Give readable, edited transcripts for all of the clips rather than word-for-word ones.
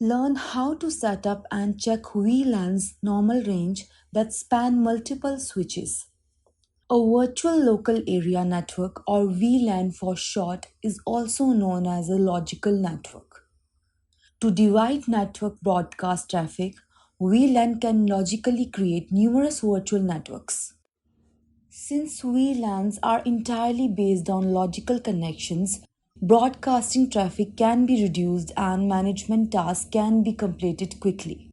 Learn how to set up and check VLAN's normal range that span multiple switches. A virtual local area network, or VLAN for short, is also known as a logical network. To divide network broadcast traffic, VLAN can logically create numerous virtual networks. Since VLANs are entirely based on logical connections, broadcasting traffic can be reduced and management tasks can be completed quickly.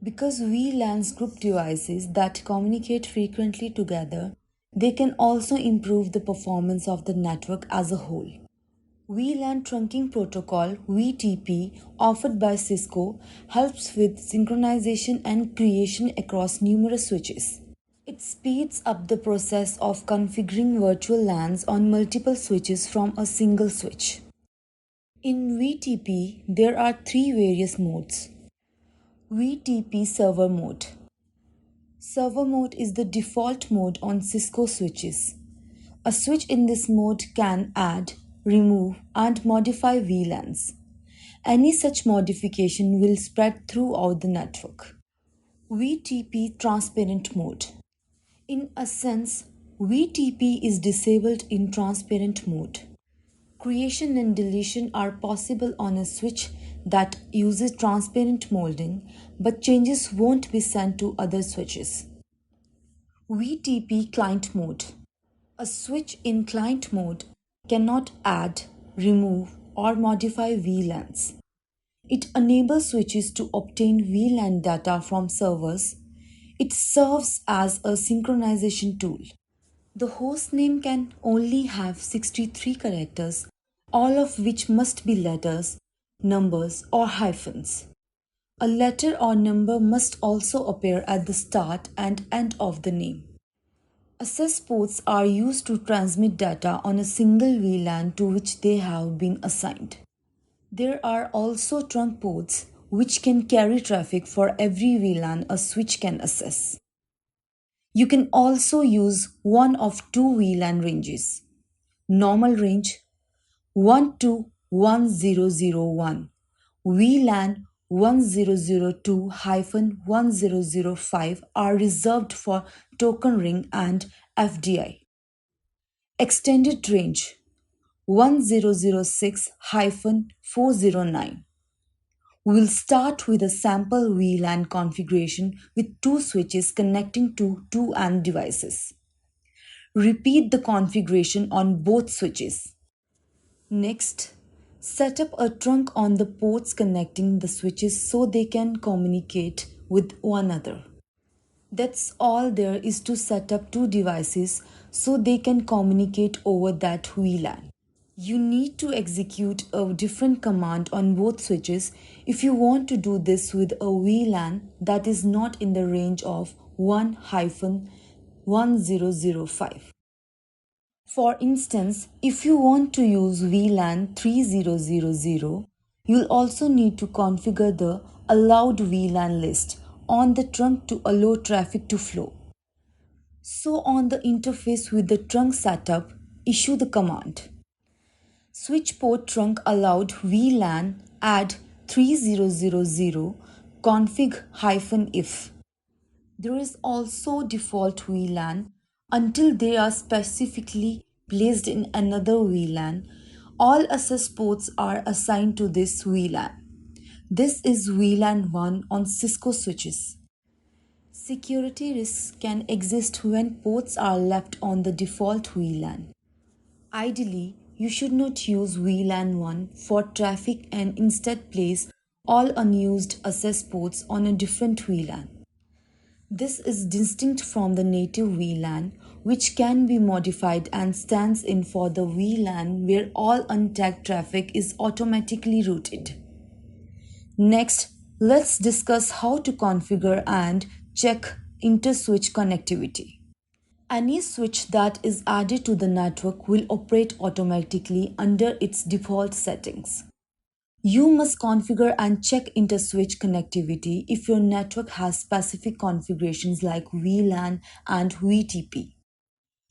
Because VLANs group devices that communicate frequently together, they can also improve the performance of the network as a whole. VLAN trunking protocol (VTP) offered by Cisco helps with synchronization and creation across numerous switches. It speeds up the process of configuring virtual LANs on multiple switches from a single switch. In VTP, there are three various modes. VTP Server Mode. Server mode is the default mode on Cisco switches. A switch in this mode can add, remove, and modify VLANs. Any such modification will spread throughout the network. VTP Transparent Mode. In a sense, VTP is disabled in transparent mode. Creation and deletion are possible on a switch that uses transparent molding, but changes won't be sent to other switches. VTP Client Mode. A switch in client mode cannot add, remove, or modify VLANs. It enables switches to obtain VLAN data from servers. It serves as a synchronization tool. The hostname can only have 63 characters, all of which must be letters, numbers, or hyphens. A letter or number must also appear at the start and end of the name. Access ports are used to transmit data on a single VLAN to which they have been assigned. There are also trunk ports which can carry traffic for every VLAN a switch can access. You can also use one of two VLAN ranges. Normal range 1 to 1001, VLAN 1002-1005 are reserved for token ring and FDI. Extended range 1006-409. We'll start with a sample VLAN configuration with two switches connecting to two AND devices. Repeat the configuration on both switches. Next, set up a trunk on the ports connecting the switches so they can communicate with one another. That's all there is to set up two devices so they can communicate over that VLAN. You need to execute a different command on both switches if you want to do this with a VLAN that is not in the range of 1-1005. For instance, if you want to use VLAN 3000, you'll also need to configure the allowed VLAN list on the trunk to allow traffic to flow. So on the interface with the trunk setup, issue the command switch port trunk allowed VLAN add 3000 config-if. There is also default VLAN until they are specifically placed in another VLAN. All access ports are assigned to this VLAN. This is VLAN 1 on Cisco switches. Security risks can exist when ports are left on the default VLAN. Ideally, you should not use VLAN 1 for traffic and instead place all unused access ports on a different VLAN. This is distinct from the native VLAN, which can be modified and stands in for the VLAN where all untagged traffic is automatically routed. Next, let's discuss how to configure and check inter-switch connectivity. Any switch that is added to the network will operate automatically under its default settings. You must configure and check inter-switch connectivity if your network has specific configurations like VLAN and VTP.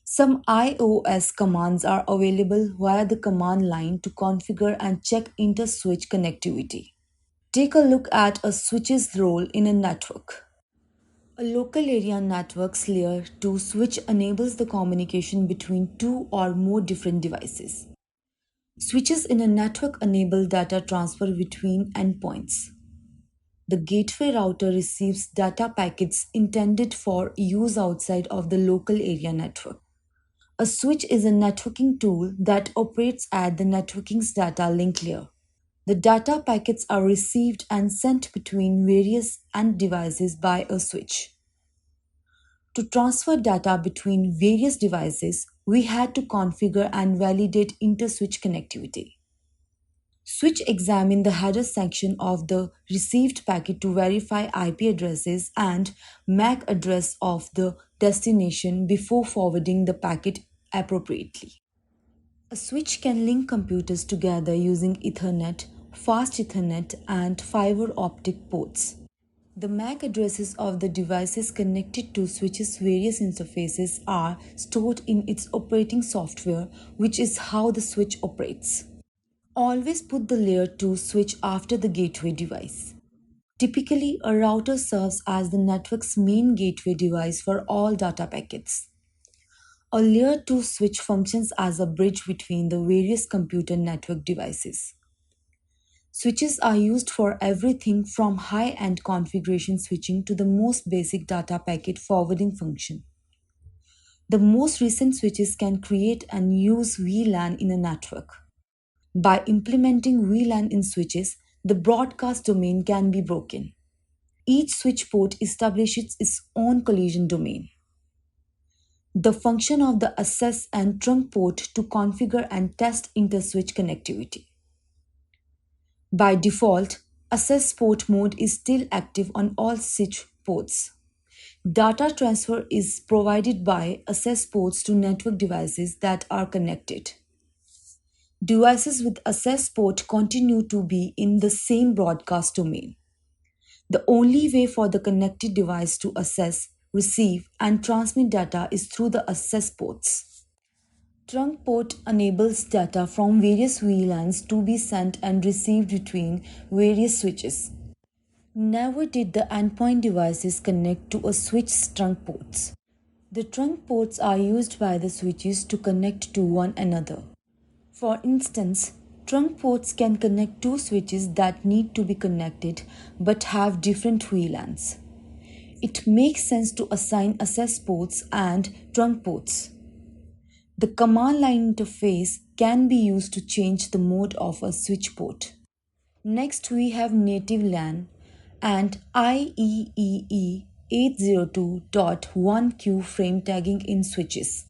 Some iOS commands are available via the command line to configure and check inter-switch connectivity. Take a look at a switch's role in a network. A local area network's layer 2 switch enables the communication between two or more different devices. Switches in a network enable data transfer between endpoints. The gateway router receives data packets intended for use outside of the local area network. A switch is a networking tool that operates at the networking's data link layer. The data packets are received and sent between various end devices by a switch. To transfer data between various devices, we had to configure and validate inter-switch connectivity. Switch examine the header section of the received packet to verify IP addresses and MAC address of the destination before forwarding the packet appropriately. A switch can link computers together using Ethernet, fast Ethernet, and fiber optic ports. The MAC addresses of the devices connected to switch's various interfaces are stored in its operating software, which is how the switch operates. Always put the layer 2 switch after the gateway device. Typically, a router serves as the network's main gateway device for all data packets. A layer 2 switch functions as a bridge between the various computer network devices. Switches are used for everything from high-end configuration switching to the most basic data packet forwarding function. The most recent switches can create and use VLAN in a network. By implementing VLAN in switches, the broadcast domain can be broken. Each switch port establishes its own collision domain. The function of the access and trunk port to configure and test inter-switch connectivity. By default, access port mode is still active on all switch ports. Data transfer is provided by access ports to network devices that are connected. Devices with access port continue to be in the same broadcast domain. The only way for the connected device to access, receive, and transmit data is through the access ports. Trunk port enables data from various VLANs to be sent and received between various switches. Never did the endpoint devices connect to a switch's trunk ports. The trunk ports are used by the switches to connect to one another. For instance, trunk ports can connect two switches that need to be connected but have different VLANs. It makes sense to assign access ports and trunk ports. The command line interface can be used to change the mode of a switch port. Next, we have native LAN and IEEE 802.1q frame tagging in switches.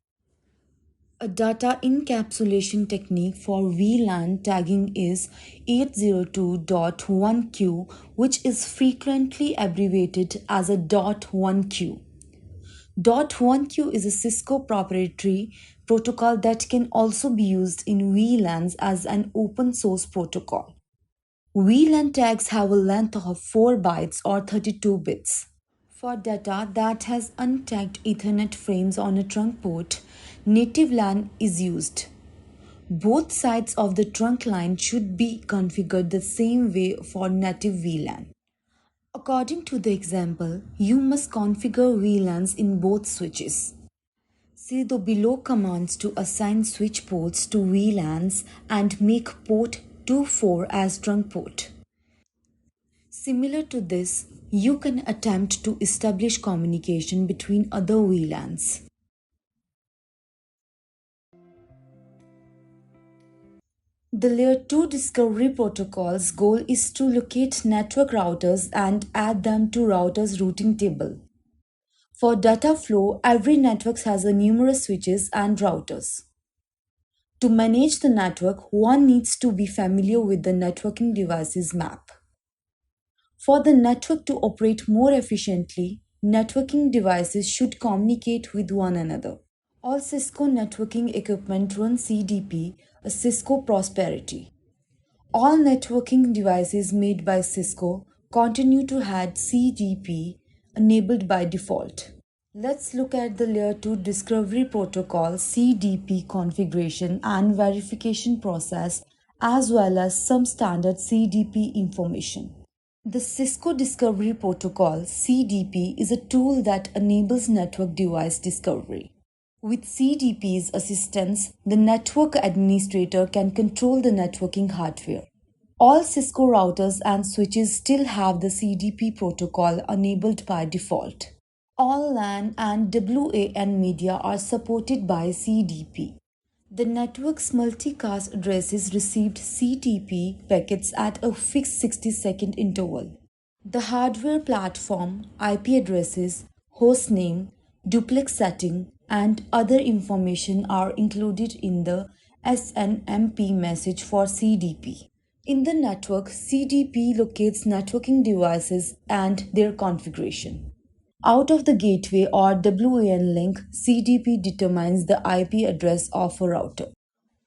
A data encapsulation technique for VLAN tagging is 802.1q, which is frequently abbreviated as a .1q. .1q is a Cisco proprietary protocol that can also be used in VLANs as an open source protocol. VLAN tags have a length of 4 bytes or 32 bits. For data that has untagged Ethernet frames on a trunk port, native LAN is used. Both sides of the trunk line should be configured the same way for native VLAN. According to the example, you must configure VLANs in both switches. See the below commands to assign switch ports to VLANs and make port 24 as trunk port. Similar to this, you can attempt to establish communication between other VLANs. The Layer 2 Discovery Protocol's goal is to locate network routers and add them to routers routing table. For data flow, every network has a numerous switches and routers. To manage the network, one needs to be familiar with the networking devices map. For the network to operate more efficiently, networking devices should communicate with one another. All Cisco networking equipment run CDP, a Cisco Prosperity. All networking devices made by Cisco continue to have CDP enabled by default. Let's look at the Layer 2 Discovery Protocol CDP configuration and verification process as well as some standard CDP information. The Cisco Discovery Protocol (CDP) is a tool that enables network device discovery. With CDP's assistance, the network administrator can control the networking hardware. All Cisco routers and switches still have the CDP protocol enabled by default. All LAN and WAN media are supported by CDP. The network's multicast addresses received CTP packets at a fixed 60-second interval. The hardware platform, IP addresses, host name, duplex setting, and other information are included in the SNMP message for CDP. In the network, CDP locates networking devices and their configuration. Out of the gateway or WAN link, CDP determines the IP address of a router.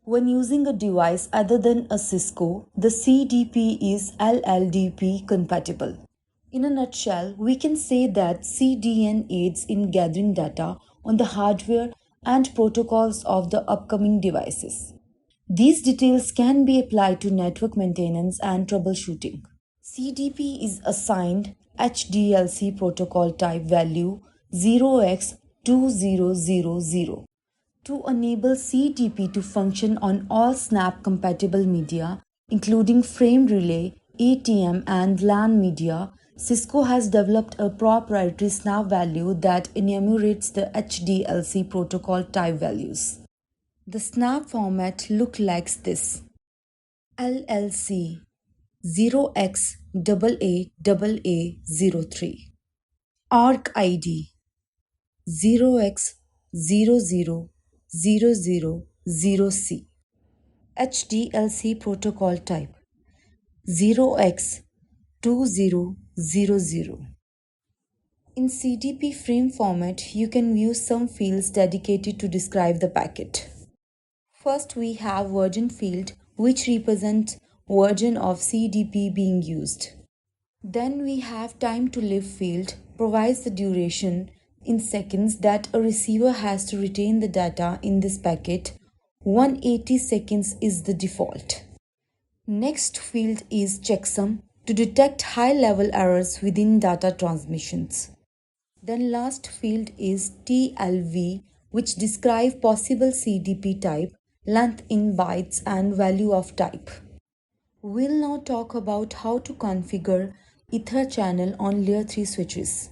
When using a device other than a Cisco, the CDP is LLDP compatible. In a nutshell, we can say that CDN aids in gathering data on the hardware and protocols of the upcoming devices. These details can be applied to network maintenance and troubleshooting. CDP is assigned HDLC protocol type value 0x2000 to enable CDP to function on all SNAP compatible media, including frame relay, ATM, and LAN media. Cisco has developed a proprietary SNAP value that enumerates the HDLC protocol type values. The SNAP format looks like this: LLC 0xAAAA03, ARC ID 0x0000C, HDLC protocol type 0x2000. In CDP frame format, you can view some fields dedicated to describe the packet. First, we have version field, which represents version of CDP being used. Then we have time to live field, provides the duration in seconds that a receiver has to retain the data in this packet. 180 seconds is the default. Next field is checksum to detect high-level errors within data transmissions. Then last field is TLV, which describes possible CDP type, length in bytes, and value of type. We'll now talk about how to configure Ether channel on layer 3 switches.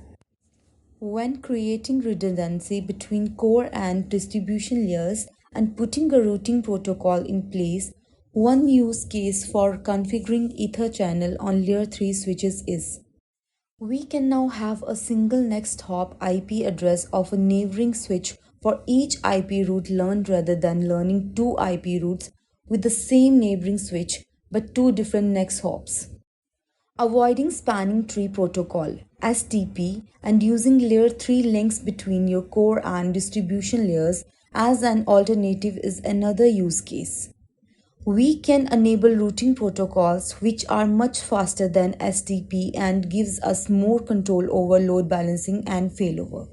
When creating redundancy between core and distribution layers and putting a routing protocol in place, one use case for configuring Ether channel on layer 3 switches is: we can now have a single next hop IP address of a neighboring switch for each IP route learned rather than learning two IP routes with the same neighboring switch but two different next hops. Avoiding spanning tree protocol (STP) and using layer 3 links between your core and distribution layers as an alternative is another use case. We can enable routing protocols which are much faster than STP and gives us more control over load balancing and failover.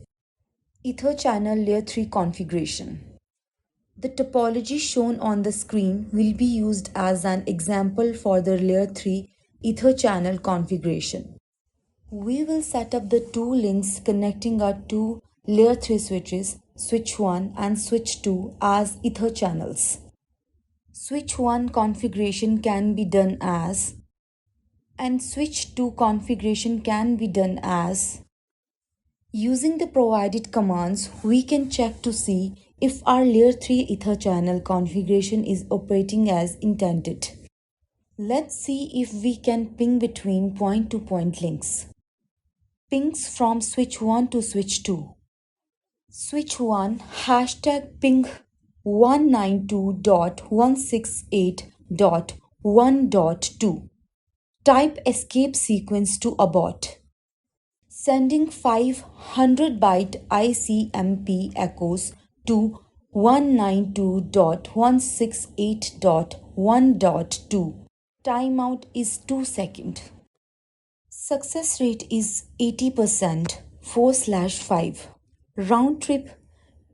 Ether channel layer 3 configuration. The topology shown on the screen will be used as an example for the layer 3 Ether channel configuration. We will set up the two links connecting our two layer 3 switches, switch 1 and switch 2, as Ether channels. Switch 1 configuration can be done as, and switch 2 configuration can be done as. Using the provided commands, we can check to see if our layer 3 Ether channel configuration is operating as intended. Let's see if we can ping between point-to-point links. Pings from switch 1 to switch 2. Switch 1 hashtag ping 192.168.1.2. Type escape sequence to abort. Sending 500 byte ICMP echoes to 192.168.1.2. Timeout is 2 seconds. Success rate is 80% 4/5. Round trip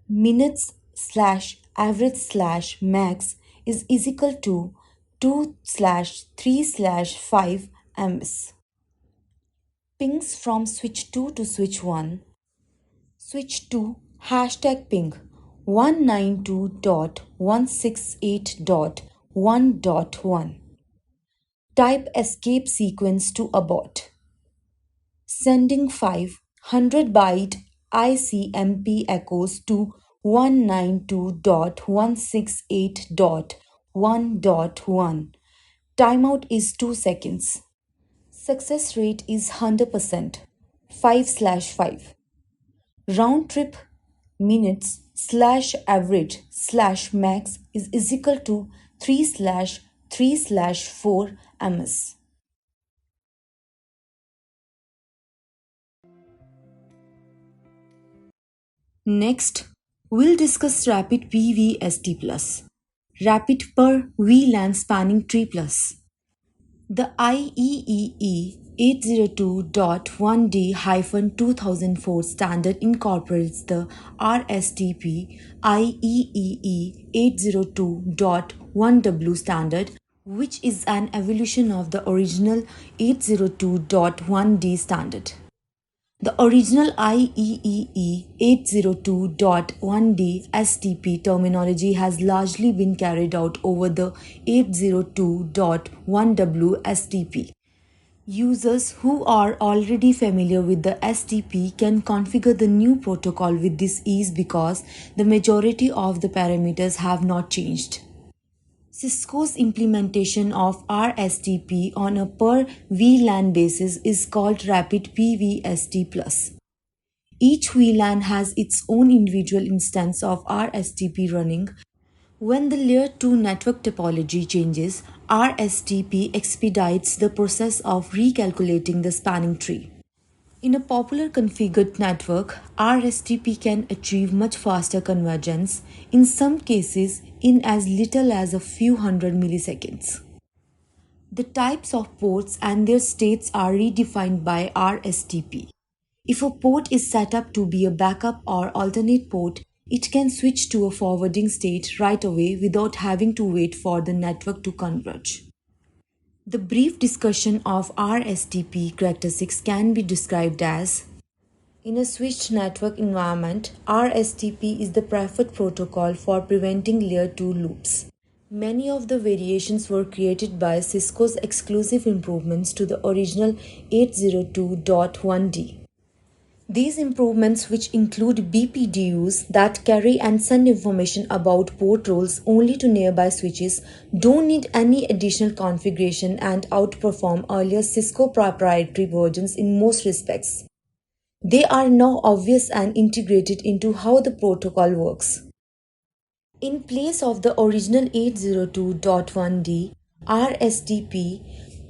minutes slash average slash max is equal to 2/3/5 ms. Pings from switch 2 to switch 1. Switch 2 hashtag ping 192.168.1.1. Type escape sequence to abort. Sending 500 byte ICMP echoes to 192.168.1.1. Timeout is 2 seconds. Success rate is 100%. 5/5. Round trip minutes slash average slash max is equal to 3/3/4 ms. Next, we'll discuss Rapid PVST Plus, Rapid per VLAN Spanning Tree Plus. The IEEE 802.1D-2004 standard incorporates the RSTP IEEE 802.1W standard, which is an evolution of the original 802.1D standard. The original IEEE 802.1D STP terminology has largely been carried out over the 802.1W STP. Users who are already familiar with the STP can configure the new protocol with this ease because the majority of the parameters have not changed. Cisco's implementation of RSTP on a per VLAN basis is called Rapid PVST Plus. Each VLAN has its own individual instance of RSTP running. When the Layer 2 network topology changes, RSTP expedites the process of recalculating the spanning tree. In a popular configured network, RSTP can achieve much faster convergence, in some cases in as little as a few hundred milliseconds. The types of ports and their states are redefined by RSTP. If a port is set up to be a backup or alternate port, it can switch to a forwarding state right away without having to wait for the network to converge. The brief discussion of RSTP characteristics can be described as: in a switched network environment, RSTP is the preferred protocol for preventing Layer 2 loops. Many of the variations were created by Cisco's exclusive improvements to the original 802.1D. These improvements, which include BPDUs that carry and send information about port roles only to nearby switches, don't need any additional configuration and outperform earlier Cisco proprietary versions in most respects. They are now obvious and integrated into how the protocol works. In place of the original 802.1D, RSTP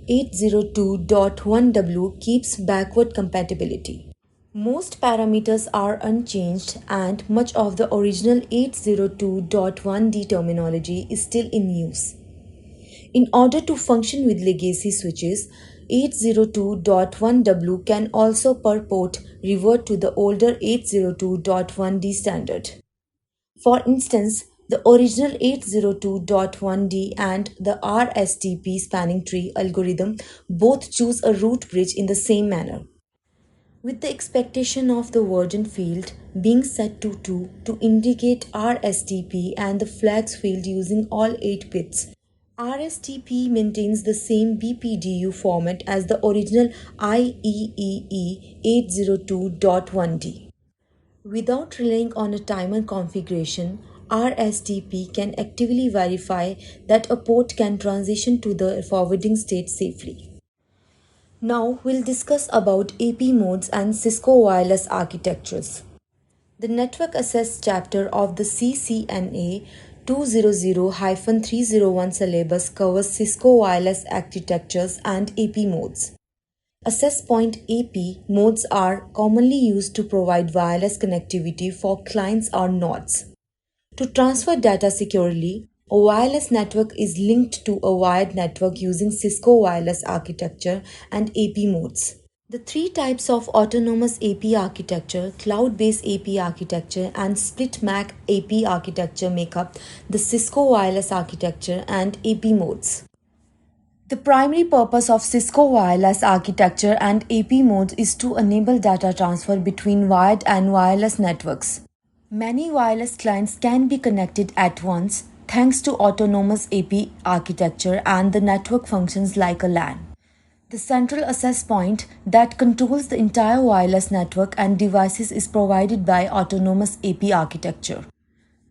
802.1W keeps backward compatibility. Most parameters are unchanged and much of the original 802.1D terminology is still in use. In order to function with legacy switches, 802.1W can also per port revert to the older 802.1D standard. For instance, the original 802.1D and the RSTP spanning tree algorithm both choose a root bridge in the same manner, with the expectation of the version field being set to 2 to indicate RSTP and the flags field using all 8 bits. RSTP maintains the same BPDU format as the original IEEE 802.1D. Without relying on a timer configuration, RSTP can actively verify that a port can transition to the forwarding state safely. Now we'll discuss about AP modes and Cisco wireless architectures. The Network Access chapter of the CCNA 200-301 syllabus covers Cisco wireless architectures and AP modes. Access point AP modes are commonly used to provide wireless connectivity for clients or nodes. To transfer data securely, a wireless network is linked to a wired network using Cisco wireless architecture and AP modes. The three types of autonomous AP architecture, cloud-based AP architecture, and split MAC AP architecture make up the Cisco wireless architecture and AP modes. The primary purpose of Cisco wireless architecture and AP modes is to enable data transfer between wired and wireless networks. Many wireless clients can be connected at once thanks to autonomous AP architecture, and the network functions like a LAN. The central access point that controls the entire wireless network and devices is provided by autonomous AP architecture.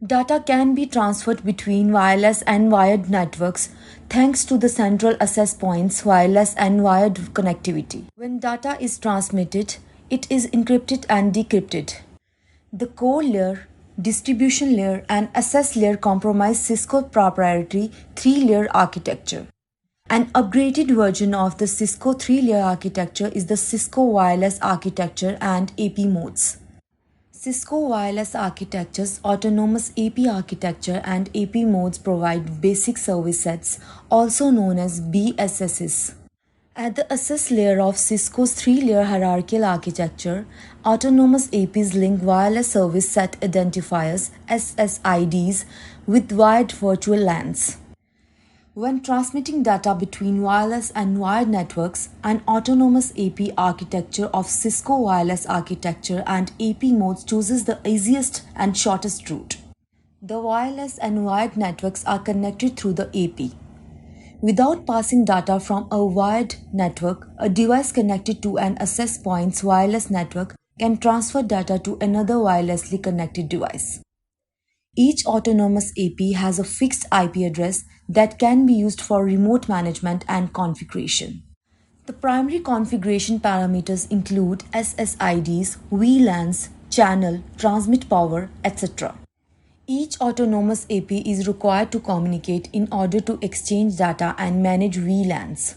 Data can be transferred between wireless and wired networks thanks to the central access point's wireless and wired connectivity. When data is transmitted, it is encrypted and decrypted. The core layer, distribution layer, and access layer comprise Cisco proprietary three-layer architecture. An upgraded version of the Cisco three-layer architecture is the Cisco wireless architecture and AP modes. Cisco wireless architecture's autonomous AP architecture and AP modes provide basic service sets, also known as BSSs. At the access layer of Cisco's three-layer hierarchical architecture, autonomous APs link wireless service set identifiers SSIDs with wired virtual LANs. When transmitting data between wireless and wired networks, an autonomous AP architecture of Cisco wireless architecture and AP modes chooses the easiest and shortest route. The wireless and wired networks are connected through the AP. Without passing data from a wired network, a device connected to an access point's wireless network can transfer data to another wirelessly connected device. Each autonomous AP has a fixed IP address that can be used for remote management and configuration. The primary configuration parameters include SSIDs, VLANs, channel, transmit power, etc. Each autonomous AP is required to communicate in order to exchange data and manage VLANs.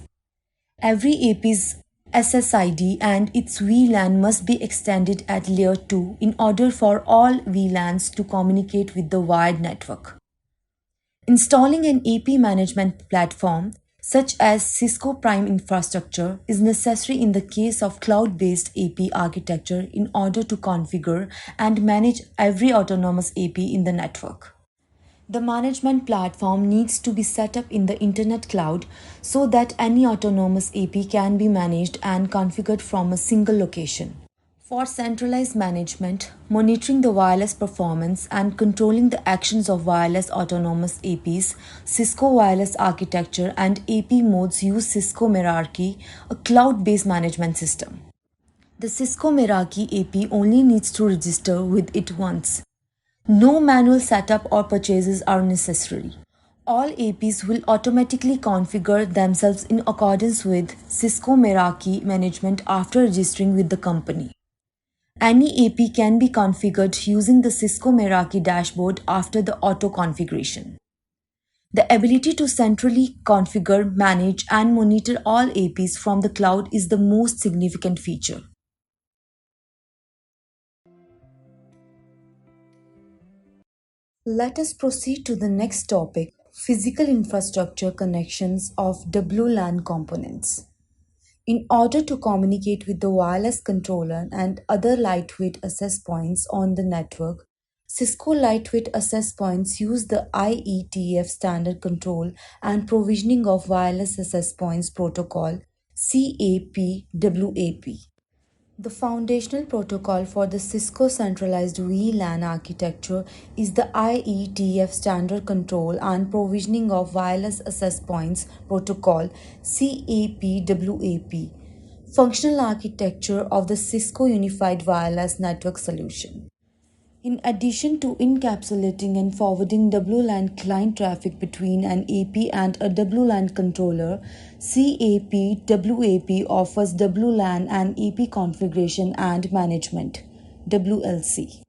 Every AP's SSID and its VLAN must be extended at layer 2 in order for all VLANs to communicate with the wired network. Installing an AP management platform such as Cisco Prime infrastructure is necessary in the case of cloud-based AP architecture in order to configure and manage every autonomous AP in the network. The management platform needs to be set up in the internet cloud so that any autonomous AP can be managed and configured from a single location. For centralized management, monitoring the wireless performance and controlling the actions of wireless autonomous APs, Cisco wireless architecture and AP modes use Cisco Meraki, a cloud-based management system. The Cisco Meraki AP only needs to register with it once. No manual setup or purchases are necessary. All APs will automatically configure themselves in accordance with Cisco Meraki management after registering with the company. Any AP can be configured using the Cisco Meraki dashboard after the auto configuration. The ability to centrally configure, manage, and monitor all APs from the cloud is the most significant feature. Let us proceed to the next topic, physical infrastructure connections of WLAN components. In order to communicate with the wireless controller and other lightweight access points on the network, Cisco lightweight access points use the IETF standard control and provisioning of wireless access points protocol CAPWAP. The foundational protocol for the Cisco centralized VLAN architecture is the IETF standard control and provisioning of wireless access points protocol CAPWAP, functional architecture of the Cisco Unified Wireless Network Solution. In addition to encapsulating and forwarding WLAN client traffic between an AP and a WLAN controller, CAPWAP offers WLAN and AP configuration and management (WLC).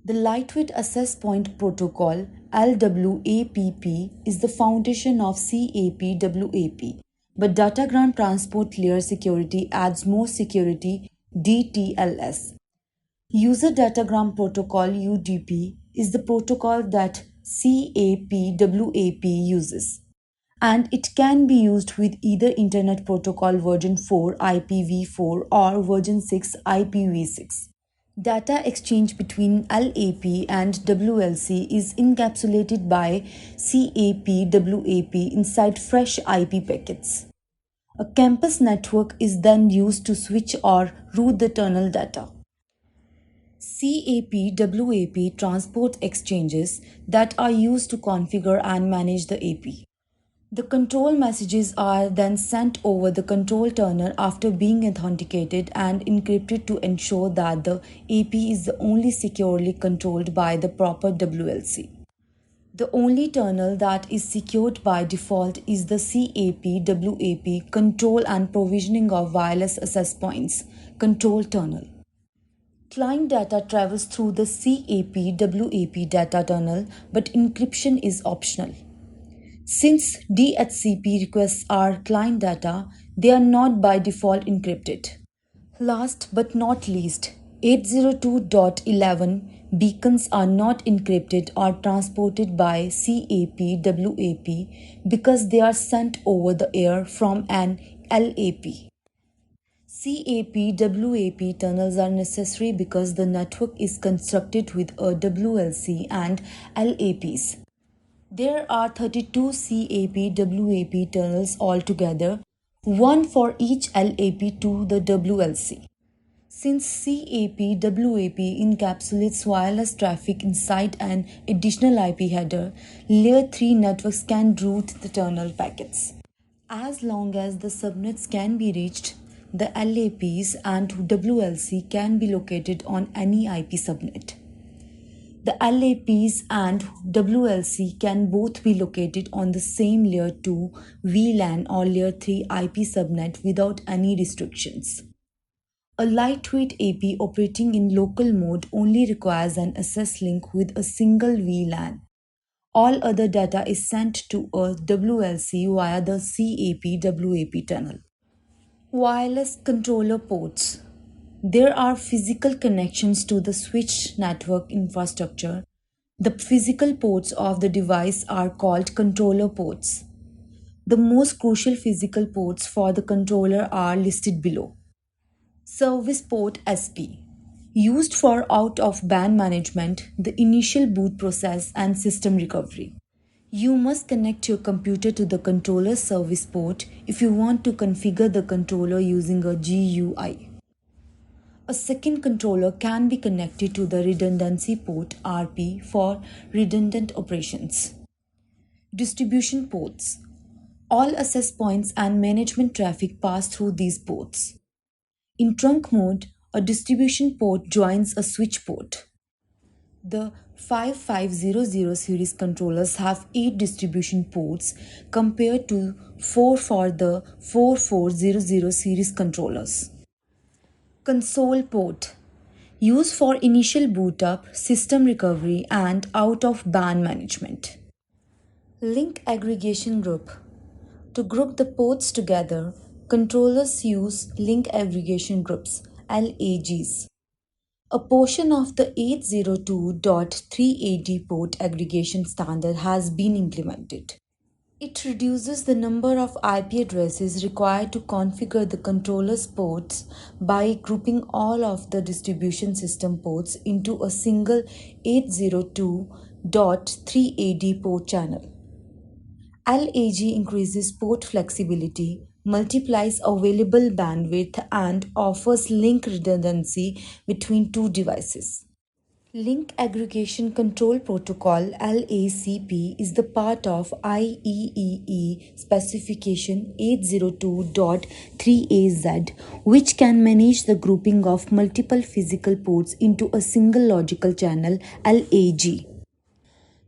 The Lightweight Access Point Protocol (LWAPP) is the foundation of CAPWAP, but Datagram Transport Layer Security adds more security DTLS. User Datagram Protocol (UDP) is the protocol that CAPWAP uses, and it can be used with either Internet Protocol version 4 IPv4 or version 6 IPv6. Data exchange between LAP and WLC is encapsulated by CAP/WAP inside fresh IP packets. A campus network is then used to switch or route the tunnel data. CAP/WAP transports exchanges that are used to configure and manage the AP. The control messages are then sent over the control tunnel after being authenticated and encrypted to ensure that the AP is only securely controlled by the proper WLC. The only tunnel that is secured by default is the CAP/WAP control and provisioning of wireless access points control tunnel. Client data travels through the CAP/WAP data tunnel, but encryption is optional. Since DHCP requests are client data, they are not by default encrypted. Last but not least, 802.11 beacons are not encrypted or transported by CAP/WAP because they are sent over the air from an LAP. CAP/WAP tunnels are necessary because the network is constructed with a WLC and LAPs. There are 32 CAP/WAP tunnels altogether, one for each LAP to the WLC. Since CAP/WAP encapsulates wireless traffic inside an additional IP header, Layer 3 networks can route the tunnel packets. As long as the subnets can be reached, the LAPs and WLC can be located on any IP subnet. The LAPs and WLC can both be located on the same Layer 2 VLAN or Layer 3 IP subnet without any restrictions. A lightweight AP operating in local mode only requires an access link with a single VLAN. All other data is sent to a WLC via the CAP/WAP tunnel. Wireless controller ports. There are physical connections to the switch network infrastructure. The physical ports of the device are called controller ports. The most crucial physical ports for the controller are listed below. Service port SP, used for out of band management, the initial boot process, and system recovery. You must connect your computer to the controller service port if you want to configure the controller using a GUI. A second controller can be connected to the redundancy port RP for redundant operations. Distribution ports. All access points and management traffic pass through these ports. In trunk mode, a distribution port joins a switch port. The 5500 series controllers have 8 distribution ports compared to 4 for the 4400 series controllers. Console port, used for initial boot up, system recovery, and out of band management. Link aggregation group. To group the ports together, controllers use link aggregation groups LAGs. A portion of the 802.3AD port aggregation standard has been implemented. It reduces the number of IP addresses required to configure the controller's ports by grouping all of the distribution system ports into a single 802.3AD port channel. LAG increases port flexibility, multiplies available bandwidth, and offers link redundancy between two devices. Link Aggregation Control Protocol LACP is the part of IEEE specification 802.3AZ, which can manage the grouping of multiple physical ports into a single logical channel LAG.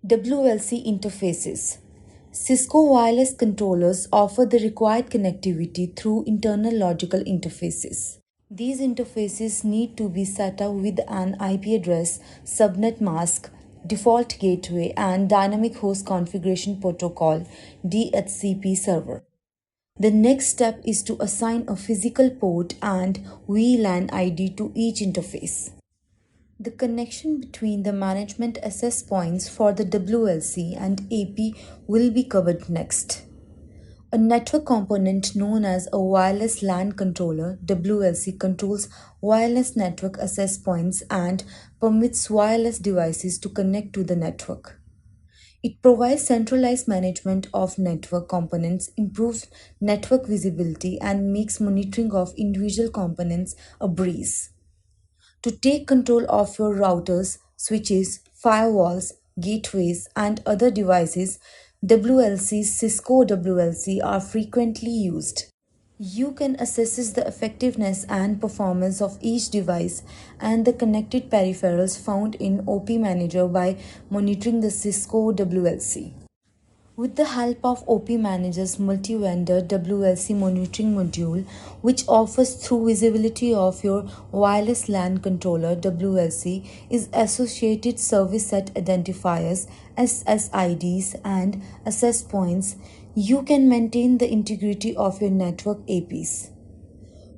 WLC interfaces. Cisco wireless controllers offer the required connectivity through internal logical interfaces. These interfaces need to be set up with an IP address, subnet mask, default gateway, and dynamic host configuration protocol DHCP server. The next step is to assign a physical port and VLAN ID to each interface. The connection between the management access points for the WLC and AP will be covered next. A network component known as a wireless LAN controller (WLC) controls wireless network access points and permits wireless devices to connect to the network. It provides centralized management of network components, improves network visibility, and makes monitoring of individual components a breeze. To take control of your routers, switches, firewalls, gateways, and other devices, WLCs, Cisco WLC are frequently used. You can assess the effectiveness and performance of each device and the connected peripherals found in OP Manager by monitoring the Cisco WLC. With the help of OP Manager's multi-vendor WLC monitoring module, which offers through visibility of your wireless LAN controller WLC, is associated service set identifiers SSIDs and access points, you can maintain the integrity of your network APs.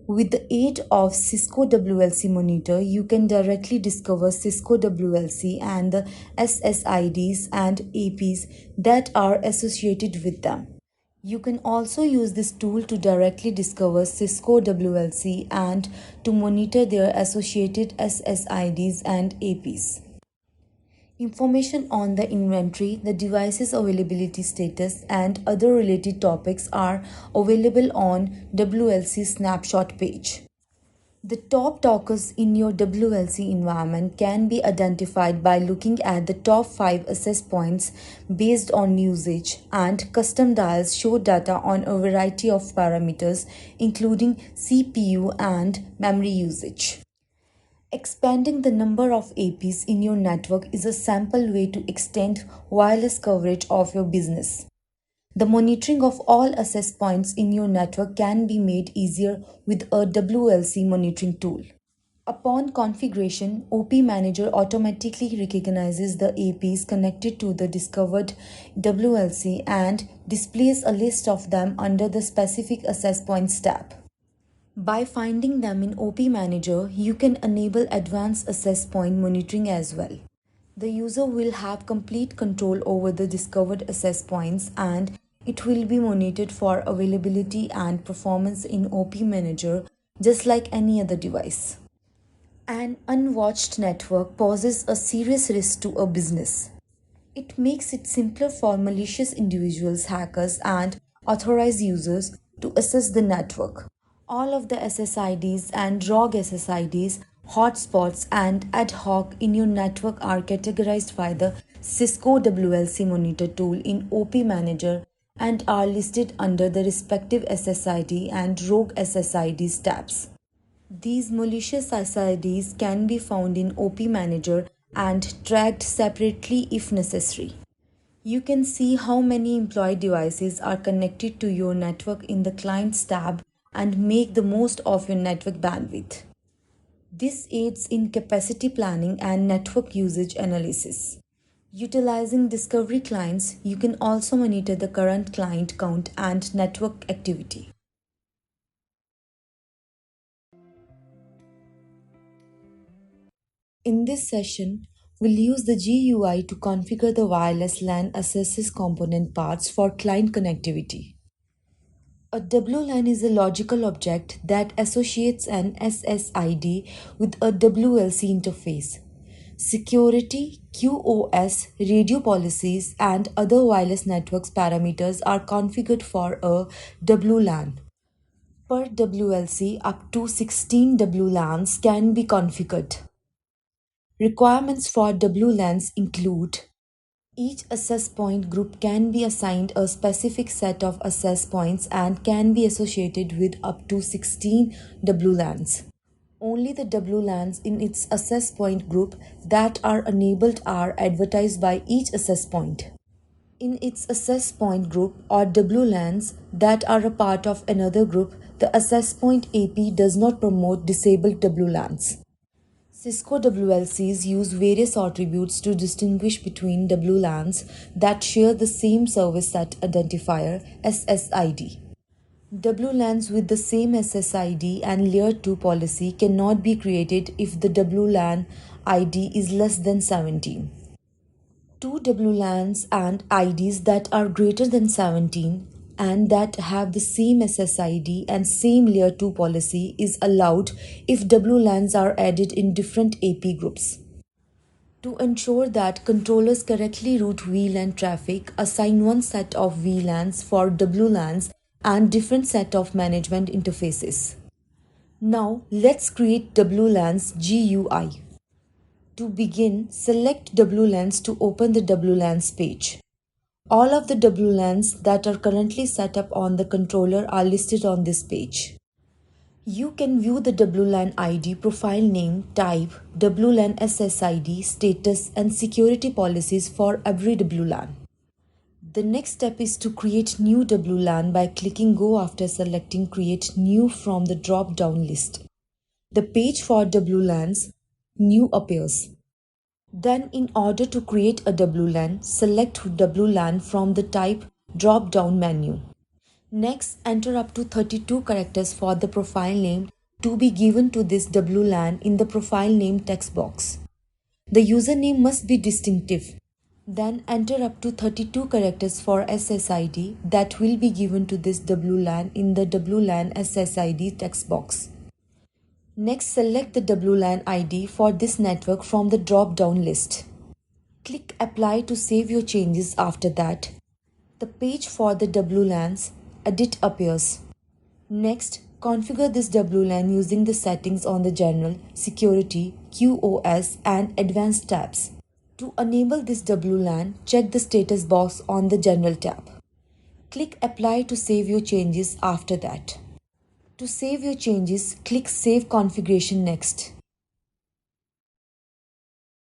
With the aid of Cisco WLC Monitor, you can directly discover Cisco WLC and the SSIDs and APs that are associated with them. You can also use this tool to directly discover Cisco WLC and to monitor their associated SSIDs and APs. Information on the inventory, the device's availability status, and other related topics are available on WLC snapshot page. The top talkers in your WLC environment can be identified by looking at the top 5 access points based on usage, and custom dials show data on a variety of parameters including CPU and memory usage. Expanding the number of APs in your network is a simple way to extend wireless coverage of your business. The monitoring of all access points in your network can be made easier with a WLC monitoring tool. Upon configuration, OP Manager automatically recognizes the APs connected to the discovered WLC and displays a list of them under the Specific Access Points tab. By finding them in OP Manager, you can enable advanced access point monitoring as well. The user will have complete control over the discovered access points, and it will be monitored for availability and performance in OP Manager just like any other device. An unwatched network poses a serious risk to a business. It makes it simpler for malicious individuals, hackers, and authorized users to access the network. All of the SSIDs and ROG SSIDs, hotspots, and ad hoc in your network are categorized by the Cisco WLC Monitor tool in OP Manager and are listed under the respective SSID and ROG SSIDs tabs. These malicious SSIDs can be found in OP Manager and tracked separately if necessary. You can see how many employee devices are connected to your network in the Clients tab and make the most of your network bandwidth. This aids in capacity planning and network usage analysis. Utilizing Discovery clients, you can also monitor the current client count and network activity. In this session, we'll use the GUI to configure the wireless LAN access component parts for client connectivity. A WLAN is a logical object that associates an SSID with a WLC interface. Security, QoS, radio policies, and other wireless networks parameters are configured for a WLAN. Per WLC, up to 16 WLANs can be configured. Requirements for WLANs include: each access point group can be assigned a specific set of access points and can be associated with up to 16 WLANs. Only the WLANs in its access point group that are enabled are advertised by each access point. In its access point group or WLANs that are a part of another group, the access point AP does not promote disabled WLANs. Cisco WLCs use various attributes to distinguish between WLANs that share the same service set identifier SSID. WLANs with the same SSID and Layer 2 policy cannot be created if the WLAN ID is less than 17. Two WLANs and IDs that are greater than 17 and that have the same SSID and same layer 2 policy is allowed if WLANs are added in different AP groups. To ensure that controllers correctly route VLAN traffic, assign one set of VLANs for WLANs and different set of management interfaces. Now let's create WLANs GUI. To begin, select WLANs to open the WLANs page. All of the WLANs that are currently set up on the controller are listed on this page. You can view the WLAN ID, profile name, type, WLAN SSID, status, and security policies for every WLAN. The next step is to create new WLAN by clicking Go after selecting Create New from the drop-down list. The page for WLANs New appears. Then, in order to create a WLAN, select WLAN from the Type drop-down menu. Next, enter up to 32 characters for the profile name to be given to this WLAN in the profile name text box. The username must be distinctive. Then enter up to 32 characters for SSID that will be given to this WLAN in the WLAN SSID text box. Next, select the WLAN ID for this network from the drop-down list. Click Apply to save your changes. After that, the page for the WLANs Edit appears. Next, configure this WLAN using the settings on the General, Security, QoS and Advanced tabs. To enable this WLAN, check the status box on the General tab. Click Apply to save your changes after that. To save your changes, click Save Configuration next.